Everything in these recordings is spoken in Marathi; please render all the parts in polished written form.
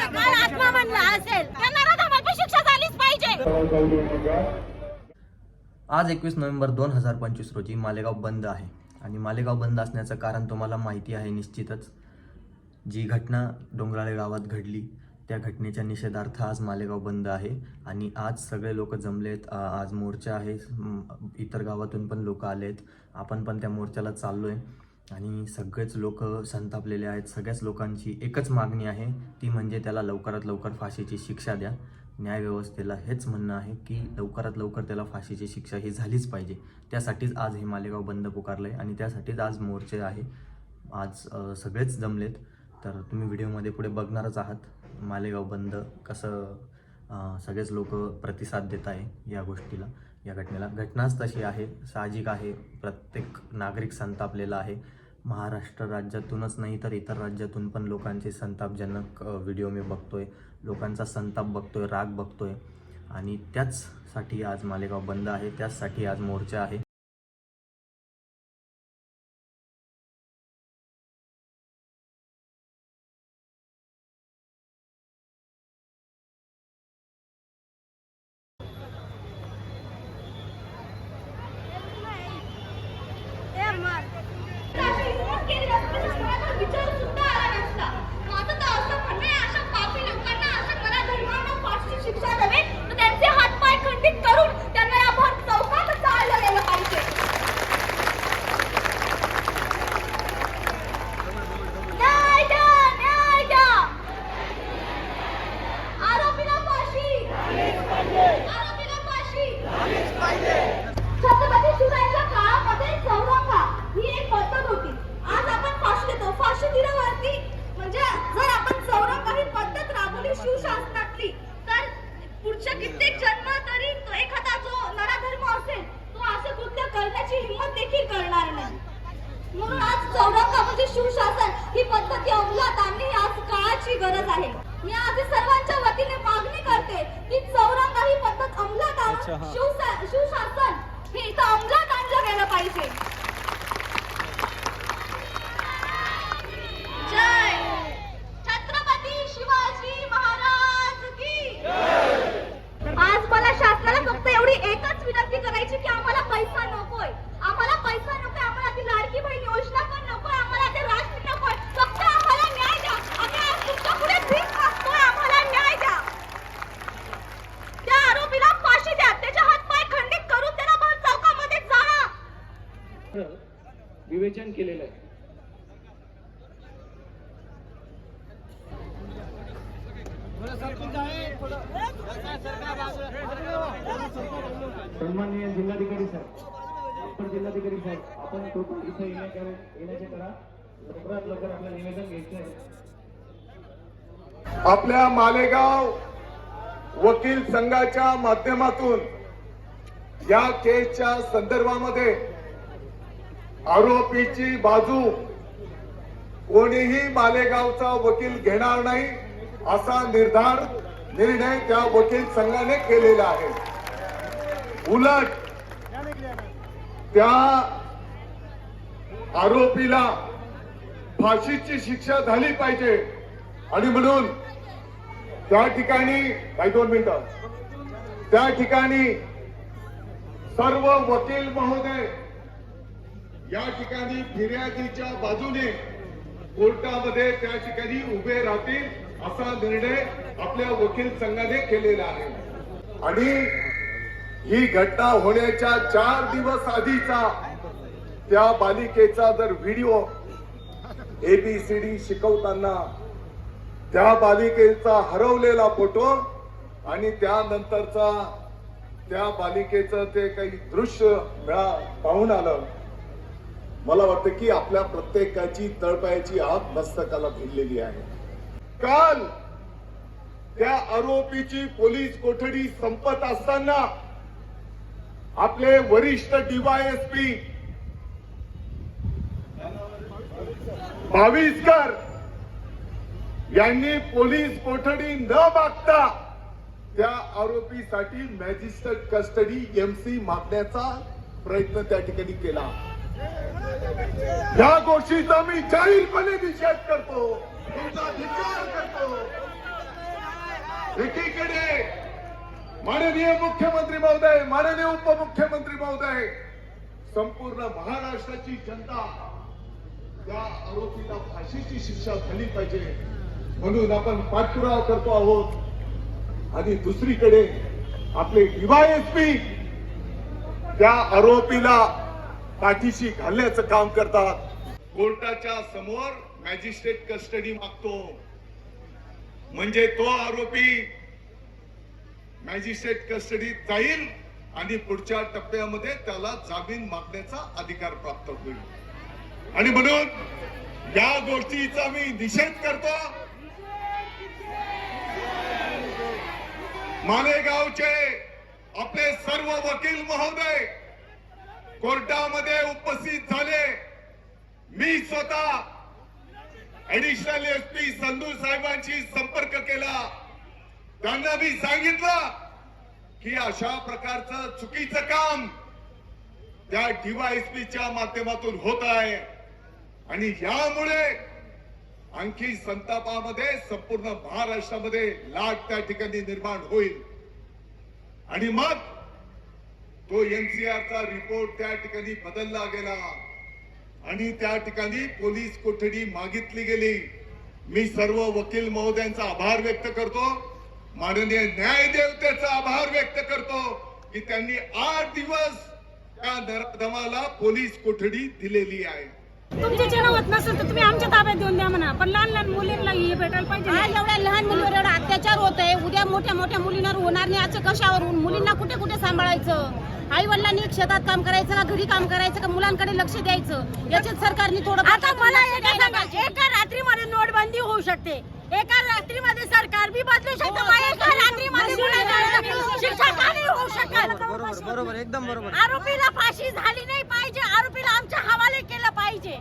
काल आत्मा म्हणला असेल त्या नराधमाला शिक्षा झालीच पाहिजे। आज 21 नोव्हेंबर 2025 रोजी मालेगाव बंद आहे आणि मालेगाव बंद असण्याचं कारण तुम्हाला माहिती आहे निश्चितच। जी घटना डोंगराळे गावात घडली त्या घटनेच्या निषेधार्थ आज मालेगाव बंद आहे आणि आज सगळे लोक जमलेत। आज मोर्चा आहे, इतर गावातून पण लोक आलेत, आपण पण त्या मोर्चाला चाललोय आणि सगळेच लोक संतापलेले आहेत। सगळ्याच लोकांची एकच मागणी आहे, ती म्हणजे त्याला लवकरात लवकर फाशीची शिक्षा द्या। न्यायव्यवस्थेला हेच म्हणणं आहे की लवकरात लवकर त्याला फाशीची शिक्षा ही झालीच पाहिजे। त्यासाठीच आज हे मालेगाव बंद पुकारलंय आणि त्यासाठीच आज मोर्चे आहे। आज सगळेच जमलेत, तर तुम्ही व्हिडिओमध्ये पुढे बघणारच आहात मालेगाव बंद कसं सगळेच लोक प्रतिसाद देत आहे या गोष्टीला, या घटनेला। घटनाच तशी आहे, साहजिक आहे, प्रत्येक नागरिक संतापलेला आहे। महाराष्ट्र राज्यातूनच नाही तर इतर राज्यातून पण लोकांचे संतापजनक व्हिडिओ मी बघतोय, लोकांचा संताप बघतोय, राग बघतोय आणि त्याचसाठी आज मालेगाव बंद आहे, त्याचसाठी आज मोर्चा आहे। कित्येक जन्म तरी तो एखादा जो नराधर्म असेल तो असे कृत्य करण्याची हिंमत देखील करणार नाही। म्हणून आज चौरंगा म्हणजे शिवशासन ही पद्धती अंमलात आणणे ही आज काळाची गरज आहे। मी आज सर्वांच्या वतीने मागणी करते की चौरंगा ही पद्धत अंमलात आणून शिवशासन हे इथं अंमलात आणलं गेलं पाहिजे। जय छत्रपती शिवाजी महाराज की जय। आज मला शासनाला फक्त एवढी एकच विनंती करायची की आम्हाला पैसा नकोय, आम्हाला पैसा नकोय, आम्हाला ती लाडकी बहीण योजना पण नकोय, आम्हाला ते राशन नकोय, फक्त आम्हाला न्याय द्या। आम्ही आज तुमच्या पुढे भीक मागतोय, आम्हाला न्याय द्या। त्या आरोपीला फाशी द्या, त्याचे हात पाय खंडित करून त्याला भर चौकामध्ये जाळा। विवेचन केलेलं आहे। सन्माननीय जिल्हाधिकारी साहेब, जिल्हाधिकारी साहेब, आपण टोटल इथे येण्याचे करा, लवकरात लवकर आपलं निवेदन घ्यायचं आहे। आपल्या मालेगाव वकील संघाच्या माध्यमातून या केसच्या संदर्भामध्ये आरोपीची बाजू कोणीही मालेगावचा वकील घेणार नाही असा निर्णय त्या वकील संघाने केलेला आहे। उलट त्या आरोपीला फाशीची शिक्षा झाली पाहिजे आणि म्हणून त्या ठिकाणी काही 2 मिनिटं त्या ठिकाणी सर्व वकील महोदय या ठिकाणी फिर्यादीच्या बाजूने कोर्टामध्ये त्या ठिकाणी उभे राहतील असा निर्णय आपल्या वकील संघाने केलेला आहे। आणि ही घटना होण्याच्या 4 दिवस आधीचा त्या बालिकेचा जर व्हिडिओ ABCD शिकवताना त्या बालिकेचा हरवलेला फोटो आणि त्यानंतरचा त्या बालिकेचं ते काही दृश्य पाहून आलं, मला वाटतं की आपल्या प्रत्येकाची तळपायाची आग मस्तकाला भिडलेली आहे। काल त्या आरोपीची पोलीस कोठडी संपत असताना आपले वरिष्ठ DYSP भाविस्कर यांनी पोलीस कोठडी न मागता त्या आरोपीसाठी मॅजिस्ट्रेट कस्टडी MC मागण्याचा प्रयत्न त्या ठिकाणी केला। या गोष्टीचा मी जाहीरपणे निषेध करतो, तुमचा धिक्कार करतो। माननीय मुख्यमंत्री महोदय, माननीय उपमुख्यमंत्री महोदय, संपूर्ण महाराष्ट्राची जनता त्या आरोपीला फाशीची शिक्षा झाली पाहिजे म्हणून आपण पाठपुरावा करतो आहोत. आणि दुसरीकडे आपले डीवायएसपी त्या आरोपीला पाठीशी घालण्याचं काम करतात. कोर्टाच्या समोर मॅजिस्ट्रेट कस्टडी मागतो म्हणजे तो आरोपी मॅजिस्ट्रेट कस्टडीत जाईल आणि पुढच्या टप्प्यामध्ये त्याला जामीन मागण्याचा अधिकार प्राप्त होईल. आणि म्हणून या गोष्टीचा मी निषेध करतो. मालेगावचे आपले सर्व वकील महोदय कोर्टामध्ये उपस्थित झाले. मी स्वतः ऍडिशनल एसपी संधू साहेबांशी संपर्क केला. त्यांना मी सांगितलं की अशा प्रकारचं चुकीचं काम त्या डीवायएसपीच्या माध्यमातून होत आहे आणि यामुळे आणखी संतापामध्ये संपूर्ण महाराष्ट्रामध्ये लाट त्या ठिकाणी निर्माण होईल. आणि मग तो एनसीआरचा रिपोर्ट त्या ठिकाणी बदलला गेला आणि त्या ठिकाणी पोलीस कोठडी मागितली गेली. मी सर्व वकील महोदयांचा आभार व्यक्त करतो. माननीय न्यायदेवतेचा आभार व्यक्त करतो की त्यांनी 8 दिवस त्या नराधमाला पोलीस कोठडी दिलेली आहे. तुमची चेना होत नसेल तर तुम्ही आमच्या ताब्यात देऊन द्या म्हणा, पण लहान लहान मुलींना हे भेटायला पाहिजे. आज एवढ्या लहान मुलीवर एवढा अत्याचार होत आहे, उद्या मोठ्या मोठ्या मुलींवर होणार नाही. आजच्या कशावरून मुलींना कुठे कुठे सांभाळायचं? आई वडिलांनी शेतात काम करायचं का घरी काम करायचं का मुलांकडे लक्ष द्यायचं? याच्यात सरकारने थोडं आता मला एका रात्रीमध्ये नोटबंदी होऊ शकते, एका रात्रीमध्ये सरकार बी बदलू शकतं, एका रात्रीमध्ये गुन्हेगारांना शिक्षा का नाही होऊ शकत? बरोबर एकदम बरोबर. आरोपीला फाशी झाली नाही पाहिजे, आरोपीला आमच्या हवाले केलं पाहिजे.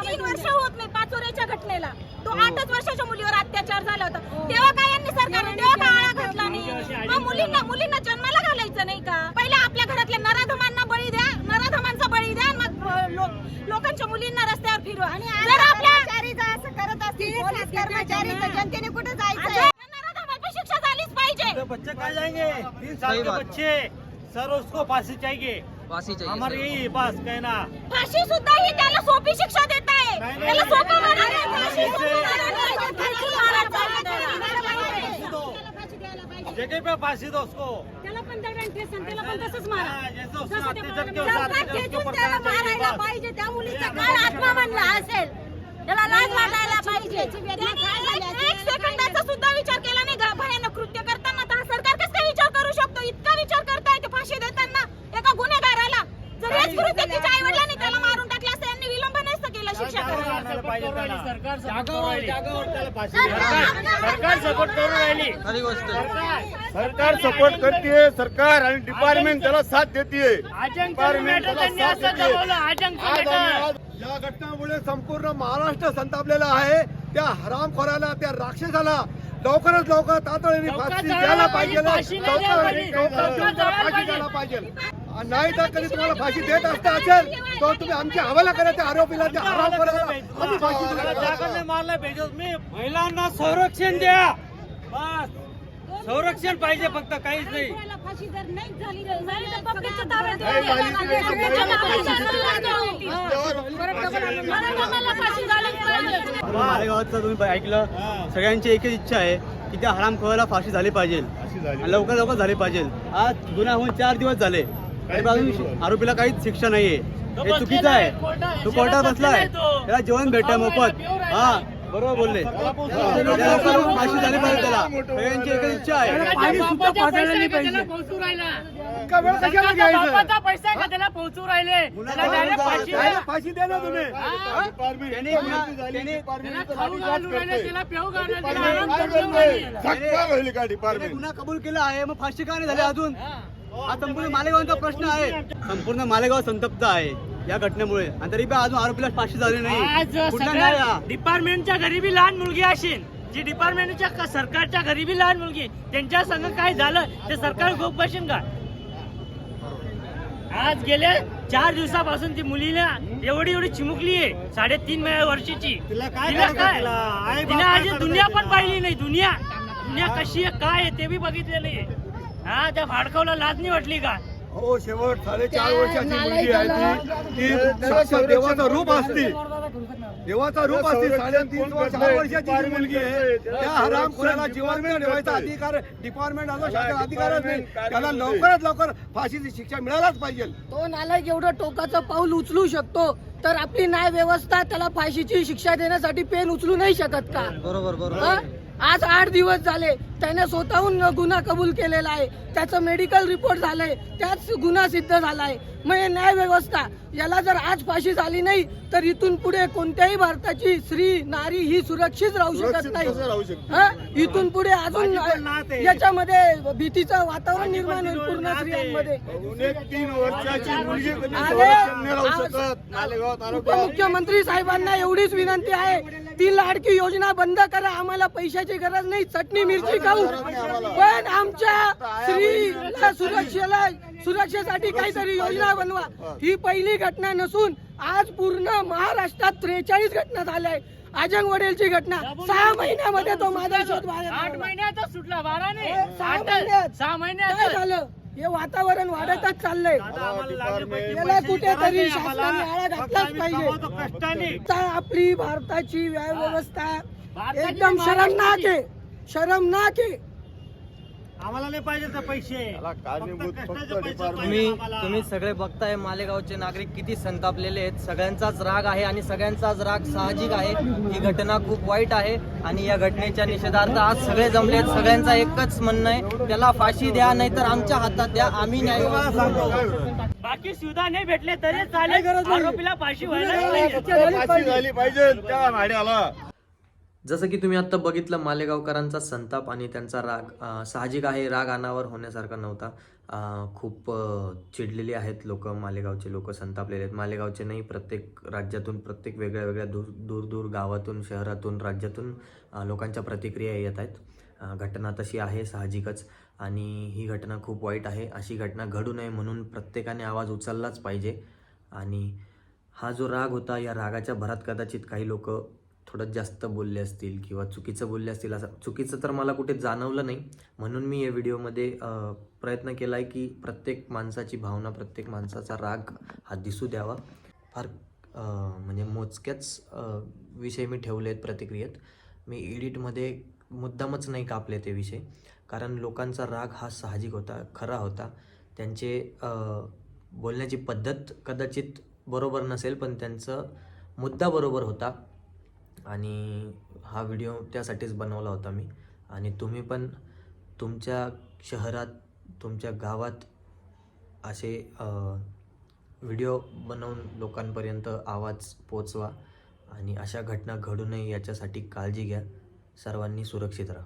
3 वर्ष होत नाही पाचोऱ्याच्या घटनेला, तो 8च वर्षाच्या मुलीवर अत्याचार झाला होता. तेव्हा काय यांनी सरकारने तेव्हा का आळा घातला नाही? मग मुलींना जन्माला घालायचं नाही का? पहिले आपल्या घरातल्या नराधमांना बळी द्या, नराधमांचा बळी द्या, मग लोकांच्या मुलींना रस्त्यावर फिरवा. आणि जर आपल्या असं करत असतील पोलीस कर्मचारी तर जनतेने कुठे जायचं? नराधमांना शिक्षा झालीच पाहिजे. बच्चे कहाँ जाएंगे? 3 साल सही के बात। बच्चे सर उसको फांसी चाहिए. फाशी चाहिए. हमारे यही बस कहना. फाशी सुद्धा ही त्याला सोपी शिक्षा देत आहे. नाही, त्याला नाही, सोपं नाही, मारायला नाही, फाशी नाही, सोपं नाही, मारायला नाही, फाशी मारायला पाहिजे. जगह पे फांसी दो उसको. त्याला पण दंड ठेचून त्याला पण तसंच मारा. हाँ, जैसे उसने जसं ते अत्याचार किया, मारायला उसने ठेचून उसके ऊपर त्याला करना चाहिए मारायला बस. पाहिजे. त्या मुलीचा काय आत्मा म्हणला असेल, त्याला लाज वाटायला पाहिजे. त्याने एक सेकंदाचा सुद्धा विचार केला नाही भयानक कृत्य करताना. तर सरकार कसं काय विचार करू शकतो? इतका विचार करताय ते फाशी देताना एका गुन्हेगाराला. जर हेच कृत्य तिच्या आई वडिलांनी त्याला मारून टाकलं असतं, यांनी विलंब नसतं केलं शिक्षा करायला. आणायला पाहिजे त्याला. सरकार सपोर्ट करून राहिली. खरी गोष्ट आहे. सरकार सपोर्ट करते, सरकार आणि डिपार्टमेंट त्याला साथ देते. या घटनामुळे संपूर्ण महाराष्ट्र संतापलेला आहे. त्या हरामखोराला, त्या राक्षसाला लवकरात लवकर तातडीने फाशी द्यायला पाहिजे. लवकरात फाशी द्यायला पाहिजे. नाही तर कधी तुम्हाला फाशी देत असता असेल तर तुम्ही आमच्या हवाला करा त्या आरोपीला, त्या हरामखोराला आम्ही फाशी दिली. जागरने मारला भेटो. मी महिलांना संरक्षण द्या, बस संरक्षण पाहिजे, फक्त काहीच नाही. फाशी जर नाही झाली तर पब्लिकच्या ताब्यात नाही झाली तर द्यावी. पब्लिकच्या नराधमाला फाशी झालीच पाहिजे. मालेगावाचं तुम्ही ऐकलं, सगळ्यांची एकच इच्छा आहे की त्या हरामखोराला फाशी झाली पाहिजे आणि लवकर लवकर झाली पाहिजे. आज गुन्हा होऊन 4 दिवस झाले तरी अजून आरोपीला काहीच शिक्षा नाहीये. हे चुकीचं आहे. तो कोर्टात बसलाय, त्याला जेवण भेटतंय मोफत. हा बरोबर बोलले. लवकर फाशी झाली पाहिजे त्याला. सगळ्यांची एकच इच्छा आहे. पाणी सुद्धा पाजायला नाही पाहिजे. इतका वेळ कशाला घ्यायचं? पैसा का त्याला पोहोचू राहिले. त्याला फाशी द्या ना तुम्ही. त्याने डिपार्टमेंट गुन्हा कबूल केला आहे, मग फाशी का नाही झाली अजून? हा संपूर्ण मालेगावांचा प्रश्न आहे. संपूर्ण मालेगाव संतप्त आहे या घटनेमुळे आणि तरी पण अजून आरोपीला फाशी झाली नाही. कुठला न्याय हा? डिपार्टमेंटच्या घरी बी लहान मुलगी असेल, जी डिपार्टमेंटच्या सरकारच्या घरी बी लहान मुलगी, त्यांच्या संग काय झालं ते सरकार गप बसेल का? आज गेल्या 4 दिवसापासून ती मुलीला एवढी चिमुकली आहे, 3.5 वर्षाची. तिला काय तिने आज दुनिया पण पाहिली नाही. दुनिया कशी आहे काय आहे ते बी बघितलेलं आहे. हा त्या भाडकावला लाज नाही वाटली का? हो शेवट 4.5 वर्षाची मुलगी आहे ती साक्षात देवाचं रूप असते. देवाचं रूप असते. 3.5 वर्षाची जी मुलगी आहे त्या हरामखोराला जिवंत ठेवायचा अधिकार डिपार्टमेंट असो शासन अधिकारच नाही. त्याला लवकरात लवकर फाशीची शिक्षा मिळायलाच पाहिजे. तो नालायक एवढं टोकाचं पाऊल उचलू शकतो तर आपली न्याय व्यवस्था त्याला फाशीची शिक्षा देण्यासाठी पेन उचलू नाही शकत का? बरोबर. आज 8 दिवस झाले त्याने स्वतःहून गुन्हा कबूल केलेला आहे. त्याचं मेडिकल रिपोर्ट झालंय, त्याच गुन्हा सिद्ध झालाय. मग हे न्याय व्यवस्था याला जर आज फाशी झाली नाही तर इथून पुढे कोणत्याही भारताची स्त्री नारी ही सुरक्षित राहू शकत नाही. इथून पुढे अजून याच्यामध्ये भीतीचं वातावरण निर्माण होईल पूर्ण स्त्रियांमध्ये. 3 वर्षाची मुलगी उपमुख्यमंत्री साहेबांना एवढीच विनंती आहे, ती लाडकी योजना बंद करा. आम्हाला पैशाची गरज नाही, चटणी मिरची खाऊ, पण आमच्या स्त्रीला सुरक्षेसाठी काहीतरी योजना बनवा. ही पहिली घटना नसून आज पूर्ण महाराष्ट्रात 43 घटना झाल्या. अजंग वडेलची घटना 6 महिन्यामध्ये तो माझा शोध बाहेर 8 महिन्यात सुटला, 12 नाही, 6 महिन्यात काय झालं? हे वातावरण वाढतच चाललंय. याला कुठेतरी शासनाने आळा घातलाच पाहिजे. आपली भारताची न्याय व्यवस्था एकदम शरमनाक आहे, शरमनाक आहे. आम्हाला नाही पाहिजे तर पैसे. तुम्ही सगळे बघताय मालेगावचे नागरिक किती संतापलेले आहेत. सगळ्यांचाच राग आहे आणि सगळ्यांचाच राग साहजिक आहे. ही घटना खूप वाईट आहे आणि या घटनेच्या निषेधार्थ आज सगळे जमलेत. सगळ्यांचा एकच म्हणणं आहे, त्याला फाशी द्या, नाहीतर आमच्या हातात द्या, आम्ही न्याय बाकी सुविधा नाही भेटले तरी चालेल, आरोपीला फाशी व्हायला झाली पाहिजे त्या भाड्याला. जसं की तुम्ही आता बघितलं मालेगावकरांचा संताप आणि त्यांचा राग. साहजिक आहे, राग अनावर होण्यासारखा नव्हता. खूप चिडलेली आहेत लोक, मालेगावचे लोक संतापलेले आहेत. मालेगावचे नाही, प्रत्येक राज्यातून, प्रत्येक वेगळ्या वेगळ्या दूर गावातून, शहरातून, राज्यातून लोकांच्या प्रतिक्रिया येत आहेत. घटना तशी आहे साहजिकच आणि ही घटना खूप वाईट आहे. अशी घटना घडू नये म्हणून प्रत्येकाने आवाज उचललाच पाहिजे. आणि हा जो राग होता, या रागाच्या भरात कदाचित काही लोक थोडं जास्त बोलले असतील किंवा चुकीचं बोलले असतील. असं चुकीचं तर मला कुठे जाणवलं नाही, म्हणून मी या व्हिडिओमध्ये प्रयत्न केला आहे की प्रत्येक माणसाची भावना, प्रत्येक माणसाचा राग हा दिसू द्यावा. फार म्हणजे मोजक्याच विषय मी ठेवले आहेत प्रतिक्रियेत. मी एडिटमध्ये मुद्दामच नाही कापले ते विषय, कारण लोकांचा राग हा साहजिक होता, खरा होता. त्यांचे बोलण्याची पद्धत कदाचित बरोबर नसेल, पण त्यांचा मुद्दा बरोबर होता आणि हा व्हिडिओ त्यासाठीच बनवला होता मी. आणि तुम्ही पण तुमच्या शहरात, तुमच्या गावात असे व्हिडिओ बनवून लोकांपर्यंत आवाज पोचवा आणि अशा घटना घडू नये याच्यासाठी काळजी घ्या. सर्वांनी सुरक्षित राहा.